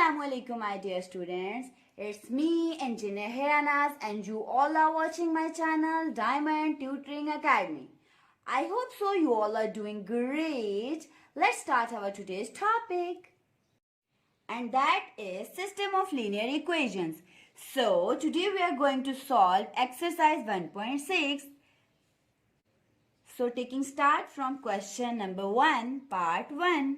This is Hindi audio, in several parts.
Assalamualaikum my dear students. It's me Engineer Hiranaz and you all are watching my channel Diamond Tutoring Academy. I hope so you all are doing great. Let's start our today's topic. And that is system of linear equations. So today we are going to solve exercise 1.6. So taking start from question number 1 part 1.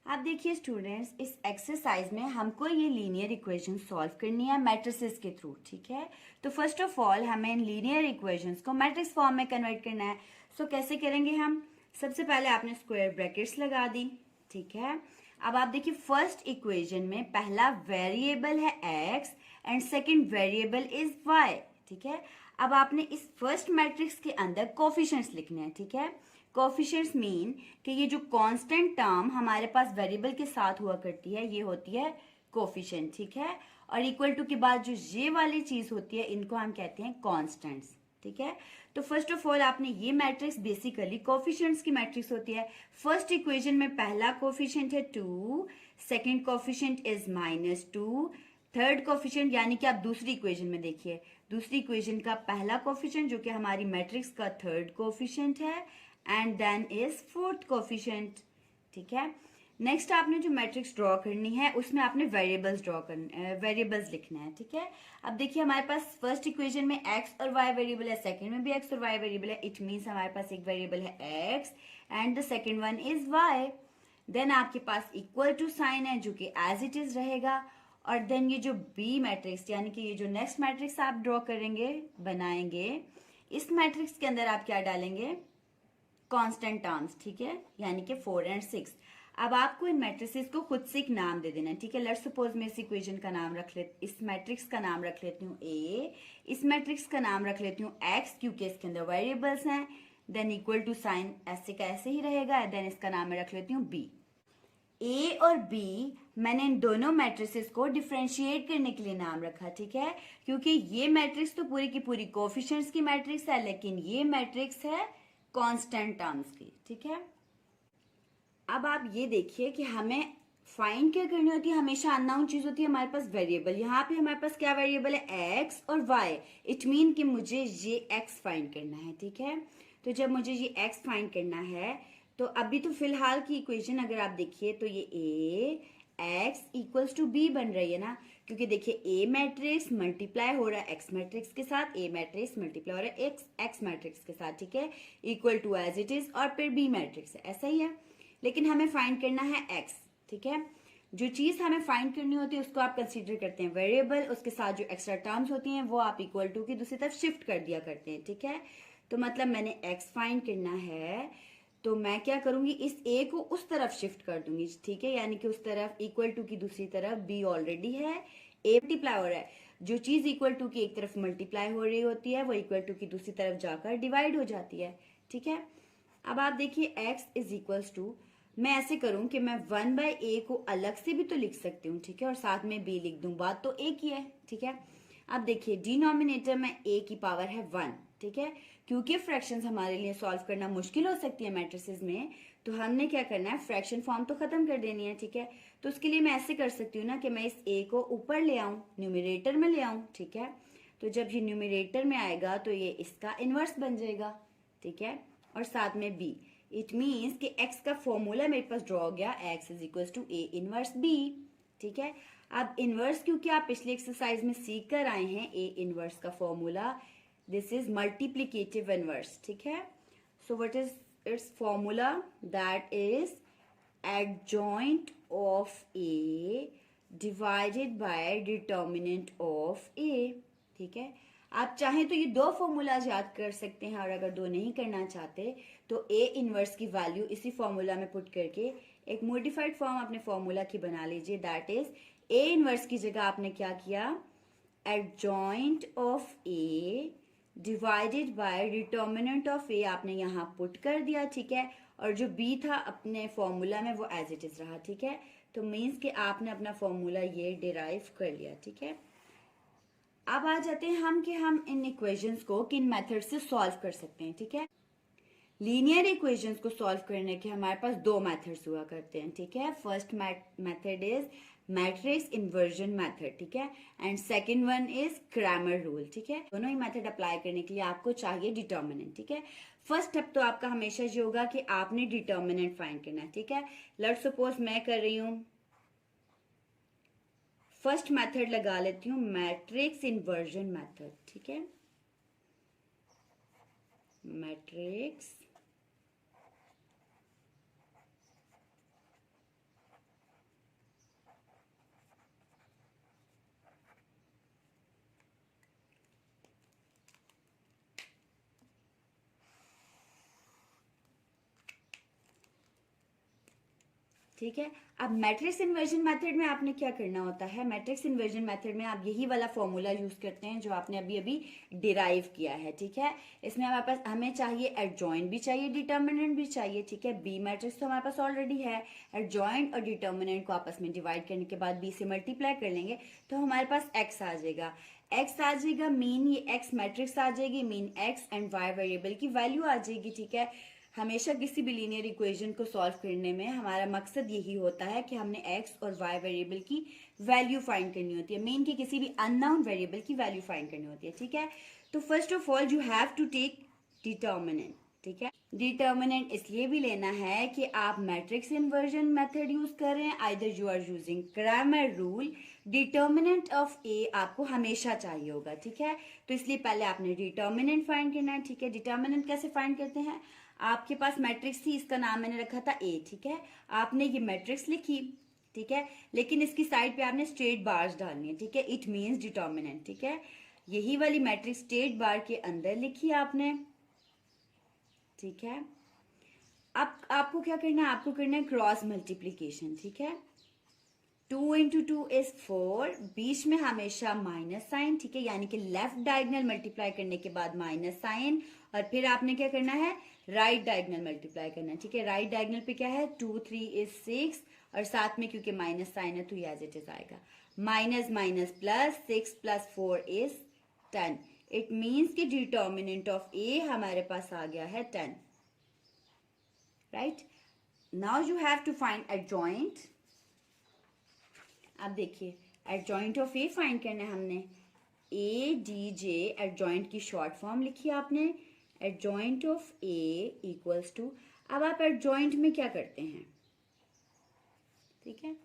आप देखिए स्टूडेंट्स, इस एक्सरसाइज में हमको ये लीनियर इक्वेशन सॉल्व करनी है मैट्रिसेस के थ्रू. ठीक है, तो फर्स्ट ऑफ ऑल हमें इन लीनियर इक्वेशंस को मैट्रिक्स फॉर्म में कन्वर्ट करना है. सो कैसे करेंगे हम? सबसे पहले आपने स्क्वायर ब्रैकेट्स लगा दी. ठीक है, अब आप देखिए फर्स्ट इक्वेशन में पहला वेरिएबल है x and second variable is y. ठीक है, अब आपने इस फर्स्ट मैट्रिक्स के अंदर कोफिशिएंट्स लिखने हैं. ठीक है, कोफिशिएंट्स मीन कि ये जो कांस्टेंट टर्म हमारे पास वेरिएबल के साथ हुआ करती है ये होती है कोफिशिएंट. ठीक है, और इक्वल टू के बाद जो ये वाली चीज होती है इनको हम कहते हैं कांस्टेंट्स. ठीक है, तो फर्स्ट ऑफ ऑल आपने ये मैट्रिक्स बेसिकली कोफिशिएंट्स की मैट्रिक्स होती है. फर्स्ट इक्वेशन में पहला कोफिशिएंट है 2, second coefficient is -2, third coefficient यानी कि आप दूसरी इक्वेशन में देखिए, दूसरी इक्वेशन का पहला कोफिशिएंट जो कि हमारी मैट्रिक्स का थर्ड कोफिशिएंट है and then is fourth coefficient. ठीक है, नेक्स्ट आपने जो मैट्रिक्स ड्रॉ करनी है उसमें आपने वेरिएबल्स लिखना है. ठीक है, अब देखिए हमारे पास फर्स्ट इक्वेशन में एक्स और वाई वेरिएबल है, सेकंड में भी एक्स और वाई वेरिएबल है. इट मीन्स हमारे पास एक वेरिएबल है x and the second one is y. Then आपके पास इक्वल टू साइन है जो कि एज इट इज रहेगा. और देन ये जो बी मैट्रिक्स यानी कि ये जो नेक्स्ट मैट्रिक्स आप ड्रॉ करेंगे बनाएंगे, इस मैट्रिक्स के अंदर आप क्या डालेंगे? Constant terms. ठीक है, यानी कि 4 और 6. अब आपको इन मैट्रिसेस को खुद से एक नाम दे देना है. ठीक है, लेट्स सपोज मैं इस इक्वेशन का नाम रख लेती, इस मैट्रिक्स का नाम रख लेती हूँ ए, इस मैट्रिक्स का नाम रख लेती हूँ एक्स क्योंकि इसके अंदर वेरिएबल्स हैं. देन इक्वल टू साइन ऐसे का ऐसे ही रहेगा. देन इसका नाम मैं रख लेती हूँ बी. ए और बी मैंने इन दोनों मैट्रिसेस को डिफरेंशिएट करने के लिए नाम रखा. ठीक है, क्योंकि ये मैट्रिक्स तो पूरी की पूरी कोफिशिएंट्स की मैट्रिक्स है लेकिन ये मैट्रिक्स है कांस्टेंट टर्म्स की. ठीक है, अब आप ये देखिए कि हमें फाइंड क्या करनी होती है? हमेशा अननोन चीज होती है हमारे पास वेरिएबल. यहाँ पे हमारे पास क्या वेरिएबल है? एक्स और वाई. इट मीन कि मुझे ये एक्स फाइंड करना है. ठीक है, तो जब मुझे ये एक्स फाइंड करना है तो अभी तो फिलहाल की इक्वेशन अगर आप देखिए तो ये ए एक्स इक्वल्स टू बी बन रही है ना, क्योंकि देखिए ए मैट्रिक्स मल्टीप्लाई हो रहा है एक्स मैट्रिक्स के साथ, ए मैट्रिक्स मल्टीप्लाई हो रहा है एक्स मैट्रिक्स के साथ. ठीक है, equal to as it is और फिर बी मैट्रिक्स है, ऐसा ही है. लेकिन हमें फाइंड करना है एक्स. ठीक है, जो चीज हमें फाइंड करनी होती है उसको आप कंसीडर करते हैं वेरिएबल, उसके साथ जो एक्स्ट्रा टर्म्स होती हैं वो आप इक्वल टू की दूसरी तरफ शिफ्ट कर दिया करते हैं. ठीक है, तो मतलब मैंने एक्स फाइंड करना है तो मैं क्या करूंगी? इस ए को उस तरफ शिफ्ट कर दूंगी. ठीक है, यानी कि उस तरफ इक्वल टू की दूसरी तरफ बी ऑलरेडी है, ए मल्टीप्लाई हो रहा है. जो चीज इक्वल टू की एक तरफ मल्टीप्लाई हो रही होती है वो इक्वल टू की दूसरी तरफ जाकर डिवाइड हो जाती है. ठीक है, अब आप देखिए x इज इक्वल्स टू, मैं ऐसे करूं कि मैं 1/a को अलग से भी तो लिख सकती हूँ. ठीक है, और साथ में b लिख दूं, बात तो एक ही है. ठीक है, अब देखिए डिनोमिनेटर में a की पावर है 1. ठीक है, क्योंकि फ्रैक्शंस हमारे लिए सॉल्व करना मुश्किल हो सकती है मैट्रिसेस में, तो हमने क्या करना है? फ्रैक्शन फॉर्म तो खत्म कर देनी है. ठीक है, तो उसके लिए मैं ऐसे कर सकती हूँ ना कि मैं इस a को ऊपर ले आऊं, न्यूमरेटर में ले आऊं. ठीक है, तो जब ये न्यूमरेटर में आएगा तो ये इसका इनवर्स बन जाएगा. ठीक है, और साथ में b. इट मीन्स कि x का फॉर्मूला मेरे पास ड्रॉ हो गया, x is equal to a inverse b. ठीक है, अब इनवर्स क्योंकि आप पिछली एक्सरसाइज में सीख कर आए हैं a इनवर्स का formula, this is multiplicative inverse. ठीक है, so what is it's formula? That is adjoint of a divided by determinant of a. ठीक है, आप चाहें तो ये दो फॉर्मूलाज याद कर सकते हैं और अगर दो नहीं करना चाहते तो ए इनवर्स की वैल्यू इसी फॉर्मूला में पुट करके एक मॉडिफाइड फॉर्म अपने फॉर्मूला की बना लीजिए. दैट इज ए इनवर्स की जगह आपने क्या किया? Adjoint of A divided by determinant of A आपने यहाँ पुट कर दिया. ठीक है, और जो बी था अपने फॉर्मूला में वो एज इट इज रहा. ठीक है, तो मीन्स कि आपने अपना फॉर्मूला ये डिराइव कर लिया. ठीक है, अब आ जाते हैं हम कि हम इन इक्वेशंस को किन मेथड से सॉल्व कर सकते हैं. ठीक है, लीनियर इक्वेशंस को सॉल्व करने के हमारे पास दो मेथड्स हुआ करते हैं, ठीक है। First method is matrix inversion method, ठीक है, and second one is Cramer rule, ठीक है। दोनों ही मेथड अप्लाई करने के लिए आपको चाहिए डिटर्मिनेंट, ठीक है। फर्स्ट स्टेप तो आपका हमेशा ये होगा कि आपने डिटर्मिनेंट फाइंड करना है, ठीक है। लेट्स सपोज मैं कर रही हूँ, फर्स्ट मेथड लगा लेती हूँ मैट्रिक्स इन्वर्जन मेथड, ठीक है। मैट्रिक्स ठीक है। अब मैट्रिक्स इन्वर्जन मेथड में आपने क्या करना होता है, मैट्रिक्स इन्वर्जन मेथड में आप यही वाला फॉर्मूला यूज करते हैं जो आपने अभी अभी डिराइव किया है, ठीक है। इसमें हमारे पास हमें चाहिए एडजॉइंट भी चाहिए, डिटर्मिनेंट भी चाहिए, ठीक है। बी मैट्रिक्स तो हमारे पास ऑलरेडी है, एडजॉइंट और डिटर्मिनेंट को आपस में डिवाइड करने के बाद बी से मल्टीप्लाई कर लेंगे तो हमारे पास एक्स आ जाएगा, एक्स आ जाएगा मीन, ये एक्स मैट्रिक्स आ जाएगी, mean x and y variable की वैल्यू आ जाएगी, ठीक है। हमेशा किसी भी लीनियर इक्वेशन को सॉल्व करने में हमारा मकसद यही होता है कि हमने एक्स और वाई वेरिएबल की वैल्यू फाइंड करनी होती है, मेन की किसी भी अननोन वेरिएबल की वैल्यू फाइंड करनी होती है, ठीक है। तो first of all you have to take determinant, ठीक है। डिटर्मिनेंट इसलिए भी लेना है कि आप मैट्रिक्स इन्वर्जन मेथड यूज कर रहे हैं, either you are using Cramer rule, determinant of A आपको हमेशा चाहिए होगा, ठीक है। तो इसलिए पहले आपने डिटर्मिनेंट फाइंड करना है, ठीक है। डिटर्मिनेंट कैसे फाइंड करते हैं, आपके पास मैट्रिक्स थी, इसका नाम मैंने रखा था ए, ठीक है। आपने ये मैट्रिक्स लिखी, ठीक है, लेकिन इसकी साइड पे आपने स्ट्रेट बार्स डालनी है, ठीक है, इट मींस डिटर्मिनेंट, ठीक है। यही वाली मैट्रिक्स स्ट्रेट बार के अंदर लिखी आपने, ठीक है। अब आपको क्या करना है, आपको करना है क्रॉस मल्टीप्लीकेशन, ठीक है। 2 इंटू 2 इज 4, बीच में हमेशा माइनस साइन, ठीक है, यानी कि लेफ्ट डायगनल मल्टीप्लाई करने के बाद माइनस साइन, और फिर आपने क्या करना है, राइट डायगनल मल्टीप्लाई करना है, ठीक है। राइट डायगनल पे क्या है, 2 3 इज 6, और साथ में क्योंकि माइनस साइन है तो ये एज इट इज आएगा, minus minus plus, 6 plus 4 is 10, it means कि डिटर्मिनेंट ऑफ ए हमारे पास आ गया है 10, right. Now you have to find adjoint. अब देखिए एडजॉइंट ऑफ ए फाइंड करना है हमने, ए डी जे एडजॉइंट की शॉर्ट फॉर्म लिखी आपने, adjoint of A equals to, अब आप एडजॉइंट में क्या करते हैं, ठीक है।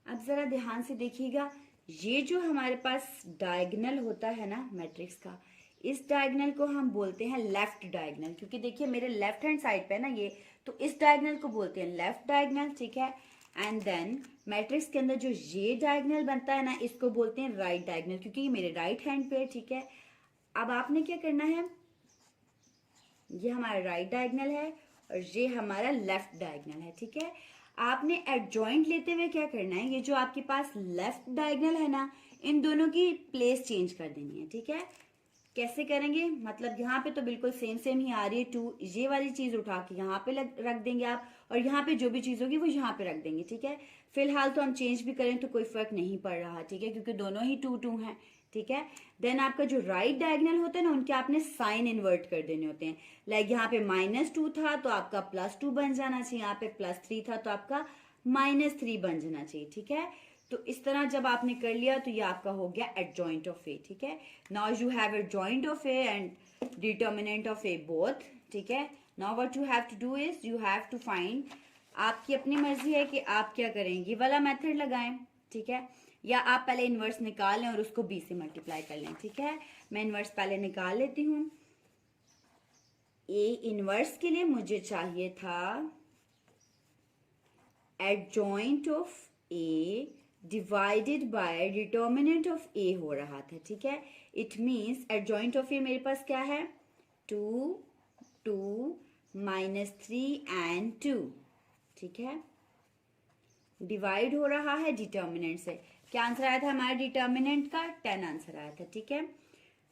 अब जरा ध्यान से देखिएगा, ये जो हमारे पास डायगोनल होता है ना मैट्रिक्स का, इस डायगोनल को हम बोलते हैं लेफ्ट डायगोनल, क्योंकि देखिए मेरे लेफ्ट हैंड साइड पे है ना ये, तो इस डायगोनल को बोलते हैं लेफ्ट डायगोनल, ठीक है। एंड देन मैट्रिक्स के अंदर जो ये डायगोनल बनता है ना, इसको बोलते हैं राइट डायगोनल, क्योंकि ये मेरे राइट हैंड पे है, ठीक है। अब आपने क्या करना है, ये हमारा राइट डायगोनल है और ये हमारा लेफ्ट डायगोनल है, ठीक है। आपने एडजॉइंट लेते हुए क्या करना है, ये जो आपके पास लेफ्ट डायगोनल है ना, इन दोनों की प्लेस चेंज कर देनी है, ठीक है। कैसे करेंगे, मतलब यहाँ पे तो बिल्कुल सेम सेम ही आ रही है 2, ये वाली चीज उठा के यहाँ पे रख देंगे आप, और यहाँ पे जो भी चीज होगी वो यहाँ पे रख देंगे, ठीक है। फिलहाल तो हम चेंज भी करें तो कोई फर्क नहीं पड़ रहा, ठीक है, क्योंकि दोनों ही 2 2 हैं, ठीक है। देन आपका जो राइट डायगोनल होता है ना, उनके आपने साइन इन्वर्ट कर देने होते हैं, लाइक यहाँ पे -2 था तो आपका +2 बन जाना चाहिए, यहाँ पे +3 था तो आपका -3 बन जाना चाहिए, ठीक है। तो इस तरह जब आपने कर लिया तो ये आपका हो गया एडजॉइंट ऑफ ए, ठीक है। Now you have adjoint of A and determinant of A both, ठीक है। Now what you have to do is you have to find, आपकी अपनी मर्जी है कि आप क्या करें, ये वाला मेथड लगाएं, ठीक है, या आप पहले इनवर्स निकाल लें और उसको बी से मल्टीप्लाई कर लें, ठीक है। मैं इनवर्स पहले निकाल लेती हूँ। ए इनवर्स के लिए मुझे चाहिए था adjoint of A divided by determinant of A हो रहा था, ठीक है। It means adjoint of A मेरे पास क्या है, 2 2 -3 एंड 2, ठीक है। डिवाइड हो रहा है डिटर्मिनेंट से, क्या आंसर आया था हमारे डिटर्मिनेंट का, 10 आंसर आया था, ठीक है।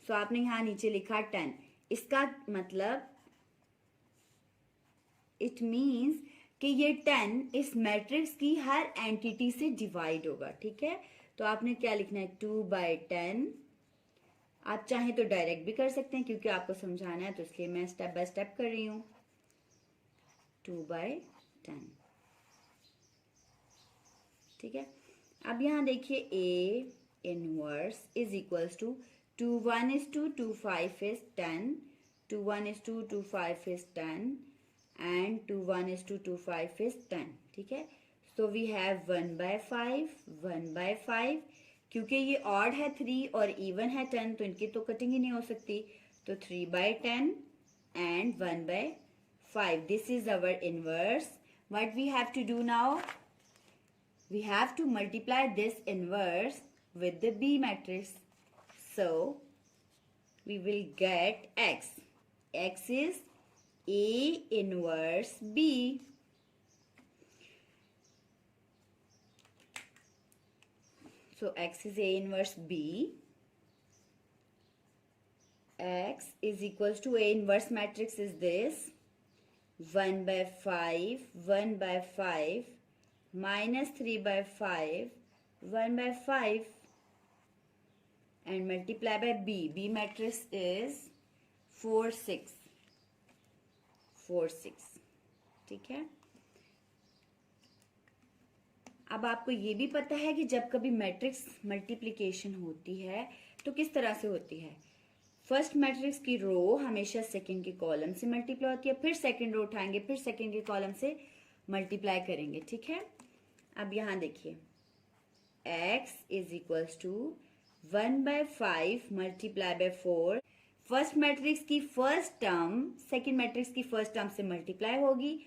सो आपने यहां नीचे लिखा 10, इसका मतलब इट मीन्स कि ये 10 इस मैट्रिक्स की हर एंटिटी से डिवाइड होगा, ठीक है। तो आपने क्या लिखना है, 2/10, आप चाहें तो डायरेक्ट भी कर सकते हैं, क्योंकि आपको समझाना है तो इसलिए मैं स्टेप बाय स्टेप कर रही हूँ। 2/10, ठीक है। अब यहाँ देखिए A inverse is equals to 2/1:2 is 10, 2/1:2 is 10 and 2/1:2 is 10, ठीक है। सो वी हैव 1/5, 1/5, क्योंकि ये ऑड है 3 और इवन है 10 तो इनकी तो कटिंग ही नहीं हो सकती, तो 3/10 and 1/5. This is our inverse. What we have to do now? We have to multiply this inverse with the B matrix. So we will get X. X is A inverse B. So X is A inverse B. X is equals to A inverse matrix is this 1/5, 1/5 minus 3/5, 1/5 and multiply by B. B matrix is 4, 6, 4, 6, ठीक है। अब आपको ये भी पता है कि जब कभी मैट्रिक्स मल्टीप्लिकेशन होती है तो किस तरह से होती है। फर्स्ट मैट्रिक्स की रो हमेशा सेकंड के कॉलम से मल्टीप्लाई होती है, फिर सेकंड रो उठाएंगे, फिर सेकंड के कॉलम से मल्टीप्लाई करेंगे, ठीक है। अब यहाँ देखिए x is equals to 1/5 multiply by 4। First matrix की फर्स्ट टर्म सेकंड मैट्रिक्स की फर्स्ट टर्म से मल्टीप्लाई होगी,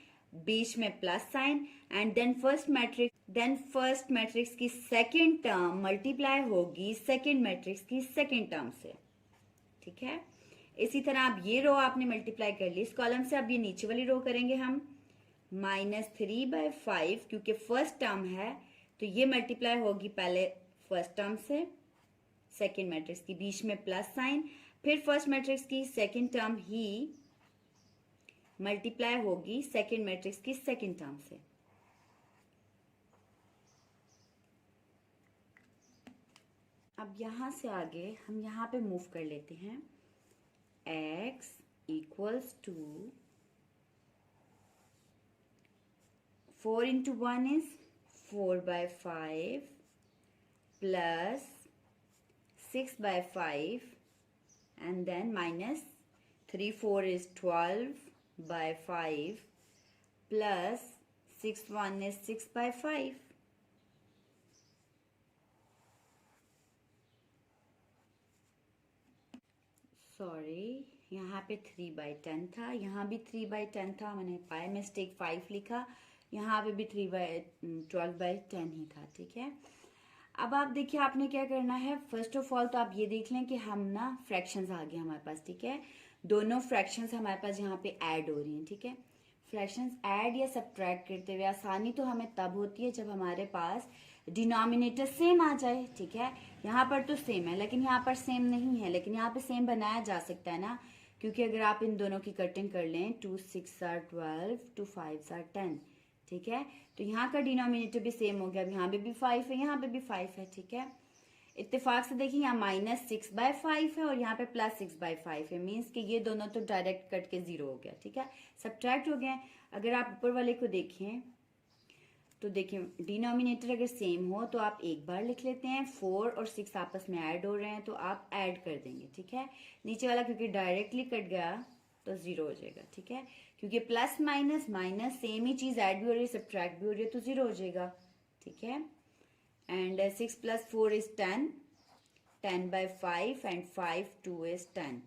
बीच में plus sign, and then first matrix की सेकंड टर्म मल्टीप्लाई होगी सेकंड मैट्रिक्स की सेकंड टर्म से, ठीक है। इसी तरह अब ये रो आपने मल्टीप्लाई कर ली इस कॉलम से, अब ये नीचे वाली रो करेंगे हम -3/5, क्योंकि फर्स्ट टर्म है तो ये मल्टीप्लाई होगी पहले फर्स्ट टर्म से सेकंड मैट्रिक्स की, बीच में प्लस साइन, फिर फर्स्ट मैट्रिक्स की सेकंड टर्म ही मल्टीप्लाई होगी सेकंड मैट्रिक्स की सेकंड टर्म से। अब यहां से आगे हम यहाँ पे मूव कर लेते हैं। x equals to 4 into 1 is 4/5 plus 6/5 and then minus 3 4 is 12/5 plus 6 1 is 6/5. Sorry, यहाँ पे 3/10 था, यहाँ भी 3/10 था, मैंने बाय मिस्टेक 5 लिखा, यहाँ पे भी 12/10 ही था, ठीक है। अब आप देखिए आपने क्या करना है। फर्स्ट ऑफ ऑल तो आप ये देख लें कि हम ना फ्रैक्शंस आ गए हमारे पास, ठीक है। दोनों फ्रैक्शंस हमारे पास यहाँ पे ऐड हो रही हैं, ठीक है। फ्रैक्शंस ऐड या सब्ट्रैक्ट करते हुए आसानी तो हमें तब होती है जब हमारे पास डिनोमिनेटर सेम आ जाए, ठीक है। यहाँ पर तो सेम है लेकिन यहाँ पर सेम नहीं है, लेकिन यहाँ पे सेम बनाया जा सकता है ना, क्योंकि अगर आप इन दोनों की कटिंग कर लें 2 6 are 12, 2 5 are 10, ठीक है। तो यहाँ का डिनोमिनेटर भी सेम हो गया, अब यहाँ पे भी 5 है, यहाँ पे भी 5 है, ठीक है। इत्तेफाक से देखिए यहाँ -6/5 है और यहाँ पे +6/5 है, मीन्स कि ये दोनों तो डायरेक्ट कट के 0 हो गया, ठीक है, सब्ट्रैक्ट हो गए। अगर आप ऊपर वाले को देखें तो देखिए डिनोमिनेटर अगर सेम हो तो आप एक बार लिख लेते हैं, 4 और 6 आपस में ऐड हो रहे हैं तो आप ऐड कर देंगे, ठीक है। नीचे वाला क्योंकि डायरेक्टली कट गया तो 0 हो जाएगा, ठीक है, क्योंकि प्लस माइनस माइनस सेम ही चीज ऐड भी हो रही है सब्ट्रैक्ट भी हो रही है तो 0 हो जाएगा, ठीक है। And 6 + 4 is 10, 10/5 and 5 2 is 10.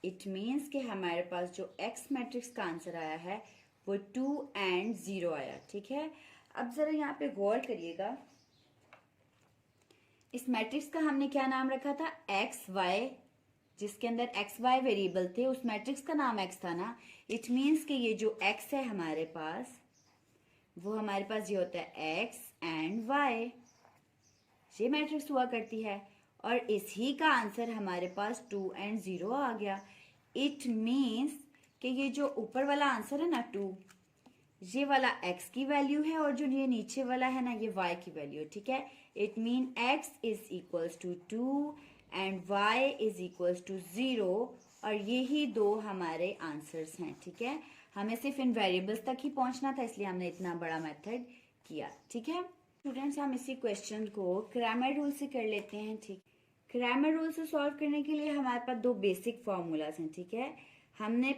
It means कि हमारे पास जो एक्स मैट्रिक्स का आंसर आया है वो 2 and 0 आया, ठीक है। अब जरा यहाँ पे गौर करिएगा, इस मैट्रिक्स का हमने क्या नाम रखा था, एक्स वाई, जिसके अंदर एक्स वाई वेरिएबल थे, उस मैट्रिक्स का नाम एक्स था ना। इट मीन्स कि ये जो एक्स है हमारे पास वो हमारे पास ये होता है एक्स एंड वाई, ये मैट्रिक्स हुआ करती है, और इसी का आंसर हमारे पास 2 and 0 आ गया। इट मीन्स कि ये जो ऊपर वाला आंसर है ना 2, ये वाला x की वैल्यू है और जो ये नीचे वाला है ना ये y की वैल्यू है, ठीक है। It mean x is equals to 2 and y is equals to 0 और यही दो हमारे आंसर्स हैं, ठीक है। हमें सिर्फ इन वेरिएबल्स तक ही पहुंचना था, इसलिए हमने इतना बड़ा मेथड किया, ठीक है। स्टूडेंट्स, हम इसी क्वेश्चन को क्रैमर रूल से कर लेते हैं, ठीक। क्रैमर रूल से सॉल्व करने के लिए हमारे पास दो बेसिक फॉर्मूलाज हैं, ठीक है। हमने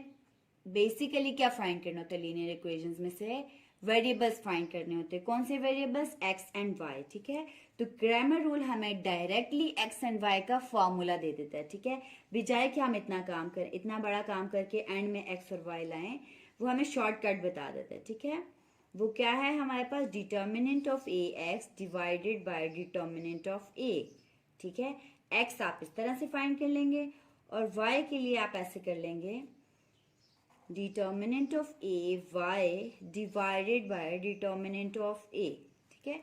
बेसिकली क्या फाइंड करना होता है लीनियर इक्वेशंस में से, वेरिएबल्स फाइंड करने होते हैं। कौन से वेरिएबल्स? एक्स एंड वाई, ठीक है। तो क्रैमर रूल हमें डायरेक्टली एक्स एंड वाई का फॉर्मूला दे देता है, ठीक है। बजाय कि हम इतना काम करें, इतना बड़ा काम करके एंड में एक्स और वाई लाएं, वो हमें शॉर्टकट बता देता है, ठीक है। वो क्या है हमारे पास? Determinant of A X divided by determinant of A, ठीक है। एक्स आप इस तरह से फाइंड कर लेंगे और वाई के लिए आप ऐसे कर लेंगे, determinant of A Y divided by determinant of A, ठीक है।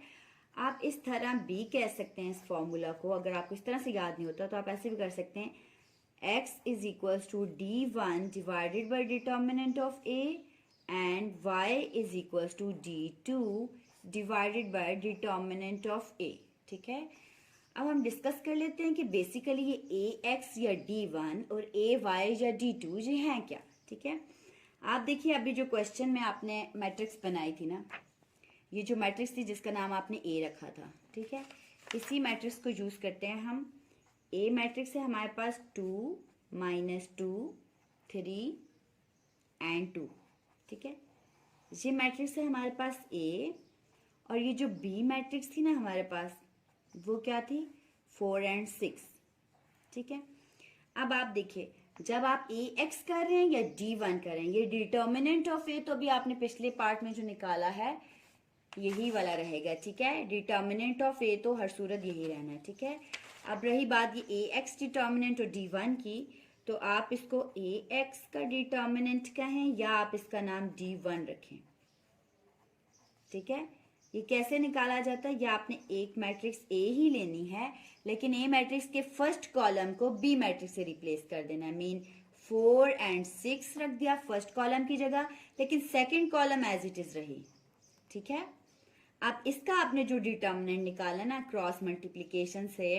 आप इस तरह भी कह सकते हैं इस फॉर्मूला को, अगर आपको इस तरह से याद नहीं होता तो आप ऐसे भी कर सकते हैं, x is equals to d1 divided by determinant of a and y is equals to d2 divided by determinant of a, ठीक है। अब हम डिस्कस कर लेते हैं कि बेसिकली ये ax या d1 और ay या d2 ये हैं क्या, ठीक है। आप देखिए अभी जो क्वेश्चन में आपने मैट्रिक्स बनाई थी ना, ये जो मैट्रिक्स थी जिसका नाम आपने ए रखा था, ठीक है। इसी मैट्रिक्स को यूज करते हैं हम। ए मैट्रिक्स है हमारे पास 2 -2 3 एंड 2, ठीक है। ये मैट्रिक्स है हमारे पास ए, और ये जो बी मैट्रिक्स थी ना हमारे पास, वो क्या थी? 4 एंड 6, ठीक है। अब आप देखिए, जब आप ए एक्स कर रहे हैं या d1 कर रहे हैं, ये डिटर्मिनेंट ऑफ ए तो भी आपने पिछले पार्ट में जो निकाला है यही वाला रहेगा, ठीक है। डिटर्मिनेंट ऑफ ए तो हर सूरत यही रहना है, ठीक है। अब रही बात ये ए एक्स डिटर्मिनेंट और d1 की, तो आप इसको ए एक्स का डिटर्मिनेंट कहें या आप इसका नाम d1 रखें, ठीक है। ये कैसे निकाला जाता है? या आपने एक मैट्रिक्स ए ही लेनी है, लेकिन ए मैट्रिक्स के फर्स्ट कॉलम को बी मैट्रिक्स से रिप्लेस कर देना है। मीन 4 एंड 6 रख दिया फर्स्ट कॉलम की जगह, लेकिन second column as it is रही, ठीक है। अब इसका आपने जो डिटर्मिनेंट निकाला ना क्रॉस मल्टीप्लीकेशन से,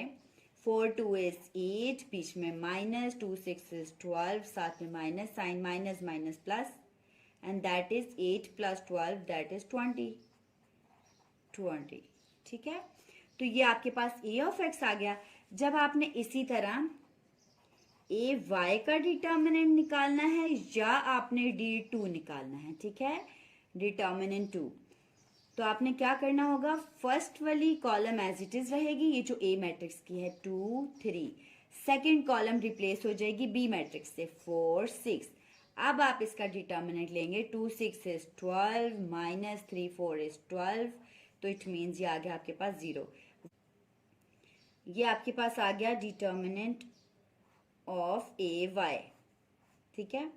4 2 इज 8, बीच में माइनस, 2 6 इज 12, साथ में minus sign, minus minus plus, and that is 8 + 12 that is 20, ठीक है। तो ये आपके पास ए ऑफ एक्स आ गया। जब आपने इसी तरह ए वाई का डिटर्मिनेंट निकालना है या आपने d2 निकालना है, ठीक है, डिटर्मिनेंट 2, तो आपने क्या करना होगा? फर्स्ट वाली कॉलम एज इट इज रहेगी, ये जो ए मैट्रिक्स की है 2 3, सेकेंड कॉलम रिप्लेस हो जाएगी बी मैट्रिक्स से 4 6। अब आप इसका डिटर्मिनेंट लेंगे, 2 6 इज 12 माइनस 3 4 इज 12, तो इट मीन्स ये आ गया आपके पास 0। ये आपके पास आ गया डिटर्मिनेंट ऑफ ए वाई, ठीक है।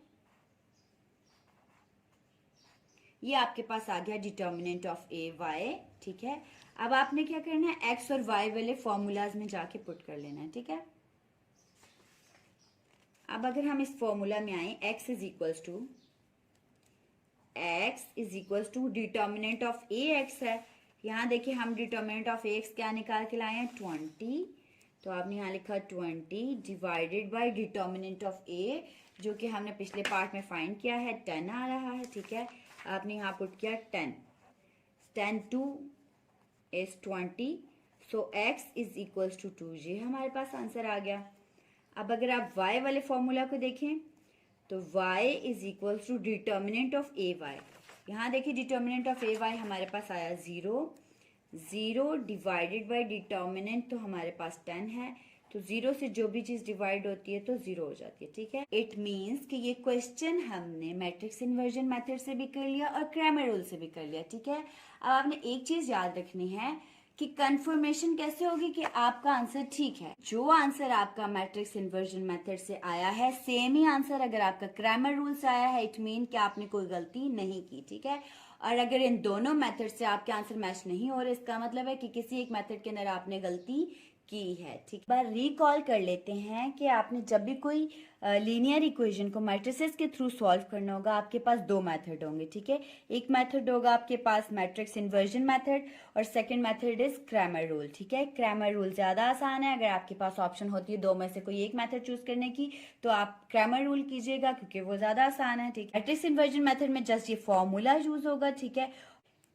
ये आपके पास आ गया डिटर्मिनेंट ऑफ ए वाई, ठीक है। अब आपने क्या करना है? एक्स और वाई वाले फॉर्मूलाज में जाके पुट कर लेना है, ठीक है। अब अगर हम इस फॉर्मूला में आए, x is equals to determinant of A x है। यहाँ देखिए हम डिटर्मिनेंट ऑफ ए एक्स क्या निकाल के लाए हैं? 20, तो आपने यहाँ लिखा 20 डिवाइडेड बाय डिटर्मिनेंट ऑफ ए, जो कि हमने पिछले पार्ट में फाइंड किया है 10 आ रहा है, ठीक है। आपने यहाँ पुट किया 10 2 is 20, so x is equals to 2, ये हमारे पास आंसर आ गया। अब अगर आप y वाले फॉर्मूला को देखें तो y is equals to determinant of A y. यहाँ देखिए डिटर्मिनेंट ऑफ ए वाई हमारे पास आया 0 डिवाइडेड बाय डिटर्मिनेंट, तो हमारे पास 10 है, तो 0 से जो भी चीज डिवाइड होती है तो 0 हो जाती है, ठीक है। इट मीन्स कि ये क्वेश्चन हमने मैट्रिक्स इन्वर्जन मेथड से भी कर लिया और क्रैमर रूल से भी कर लिया, ठीक है। अब आपने एक चीज याद रखनी है कि कंफर्मेशन कैसे होगी कि आपका आंसर ठीक है। जो आंसर आपका मैट्रिक्स इन्वर्जन मेथड से आया है, सेम ही आंसर अगर आपका क्रैमर रूल से आया है, इट मीन कि आपने कोई गलती नहीं की, ठीक है। और अगर इन दोनों मेथड से आपके आंसर मैच नहीं हो रहे, इसका मतलब है कि किसी एक मेथड के अंदर आपने गलती की है। ठीक, बार रिकॉल कर लेते हैं कि आपने जब भी कोई लीनियर इक्वेशन को मैट्रिसेस के थ्रू सॉल्व करना होगा, आपके पास दो मेथड होंगे। ठीक है, एक मेथड होगा आपके पास मैट्रिक्स इन्वर्जन मेथड और second method is Cramer rule. ठीक है, क्रैमर रूल ज़्यादा आसान है। अगर आपके पास ऑप्शन होती है दो में से कोई एक मेथड चूज करने की, तो आप क्रैमर रूल कीजिएगा क्योंकि वो ज़्यादा आसान है। ठीक है, मैट्रिक्स इन्वर्जन मेथड में जस्ट ये फॉर्मूला यूज होगा। ठीक है,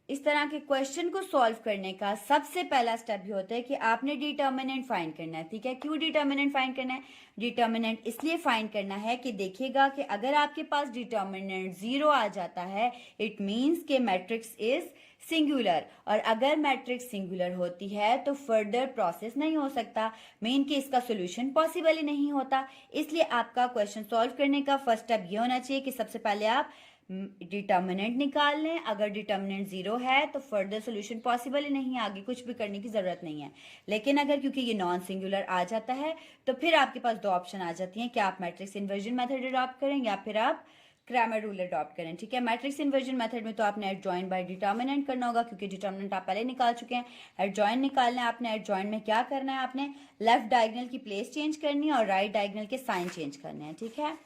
इस तरह के क्वेश्चन को सॉल्व करने का सबसे पहला स्टेप ये होता है कि आपने डिटर्मिनेंट फाइंड करना है। ठीक है, क्यों डिटर्मिनेंट फाइंड करना है? डिटर्मिनेंट इसलिए फाइंड करना है कि देखिएगा कि अगर आपके पास डिटर्मिनेंट 0 आ जाता है, इट मींस के मैट्रिक्स इज सिंगुलर, और अगर मैट्रिक्स सिंगुलर होती है तो फर्दर प्रोसेस नहीं हो सकता, मेन कि इसका सोल्यूशन पॉसिबल ही नहीं होता। इसलिए आपका क्वेश्चन सॉल्व करने का फर्स्ट स्टेप ये होना चाहिए कि सबसे पहले आप डिटर्मिनेंट निकाल लें। अगर डिटर्मिनेंट 0 है तो फर्दर सोल्यूशन पॉसिबल ही नहीं है, आगे कुछ भी करने की जरूरत नहीं है। लेकिन अगर क्योंकि ये नॉन सिंगुलर आ जाता है तो फिर आपके पास दो ऑप्शन आ जाती हैं कि आप मैट्रिक्स इन्वर्जन मेथड अडॉप्ट करें या फिर आप क्रैमर रूल अडॉप्ट करें। ठीक है, मैट्रिक्स इन्वर्जन मेथड में तो आपने एडजॉइन बाय डिटर्मिनेंट करना होगा क्योंकि डिटर्मिनेंट आप पहले निकाल चुके हैं। एडजॉइन निकालना है आपने। एडजॉइन में क्या करना है? आपने लेफ्ट डायगोनल की प्लेस चेंज करनी है और राइट डायगोनल के साइन चेंज करने हैं। ठीक है,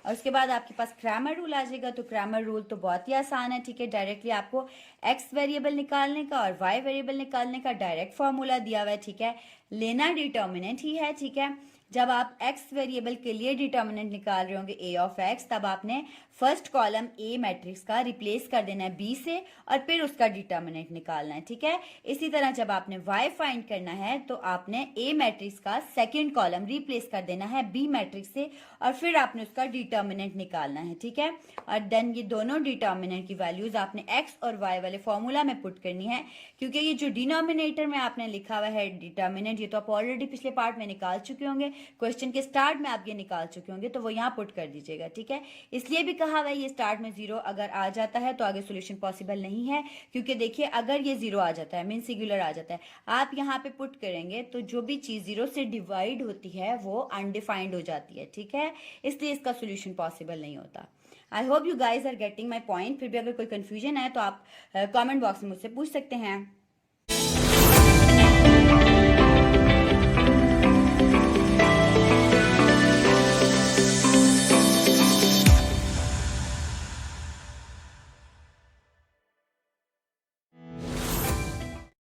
और उसके बाद आपके पास क्रैमर रूल आ जाएगा। तो क्रैमर रूल तो बहुत ही आसान है। ठीक है, डायरेक्टली आपको एक्स वेरिएबल निकालने का और वाई वेरिएबल निकालने का डायरेक्ट फॉर्मूला दिया हुआ है। ठीक है, लेना डिटर्मिनेंट ही है। ठीक है, जब आप x वेरिएबल के लिए डिटर्मिनेंट निकाल रहे होंगे a ऑफ x, तब आपने फर्स्ट कॉलम a मैट्रिक्स का रिप्लेस कर देना है b से और फिर उसका डिटर्मिनेंट निकालना है। ठीक है, इसी तरह जब आपने y फाइंड करना है तो आपने a मैट्रिक्स का सेकंड कॉलम रिप्लेस कर देना है b मैट्रिक्स से और फिर आपने उसका डिटर्मिनेंट निकालना है। ठीक है, और देन ये दोनों डिटर्मिनेंट की वैल्यूज आपने x और y वाले फॉर्मूला में पुट करनी है, क्योंकि ये जो डिनोमिनेटर में आपने लिखा हुआ है डिटर्मिनेंट, ये तो आप ऑलरेडी पिछले पार्ट में निकाल चुके होंगे, क्वेश्चन के स्टार्ट में आप ये निकाल चुके होंगे, तो वो यहाँ पुट कर दीजिएगा। ठीक है, इसलिए भी कहा हुआ है ये स्टार्ट में 0 अगर आ जाता है तो आगे सोल्यूशन पॉसिबल नहीं है, क्योंकि देखिए अगर ये 0 आ जाता है मीन सिंगुलर आ जाता है, आप यहाँ पे पुट करेंगे तो जो भी चीज 0 से डिवाइड होती है वो अनडिफाइंड हो जाती है। ठीक है, इसलिए इसका सोल्यूशन पॉसिबल नहीं होता। I hope you guys are getting my point. फिर भी अगर कोई कंफ्यूजन है तो आप कॉमेंट बॉक्स में मुझसे पूछ सकते हैं।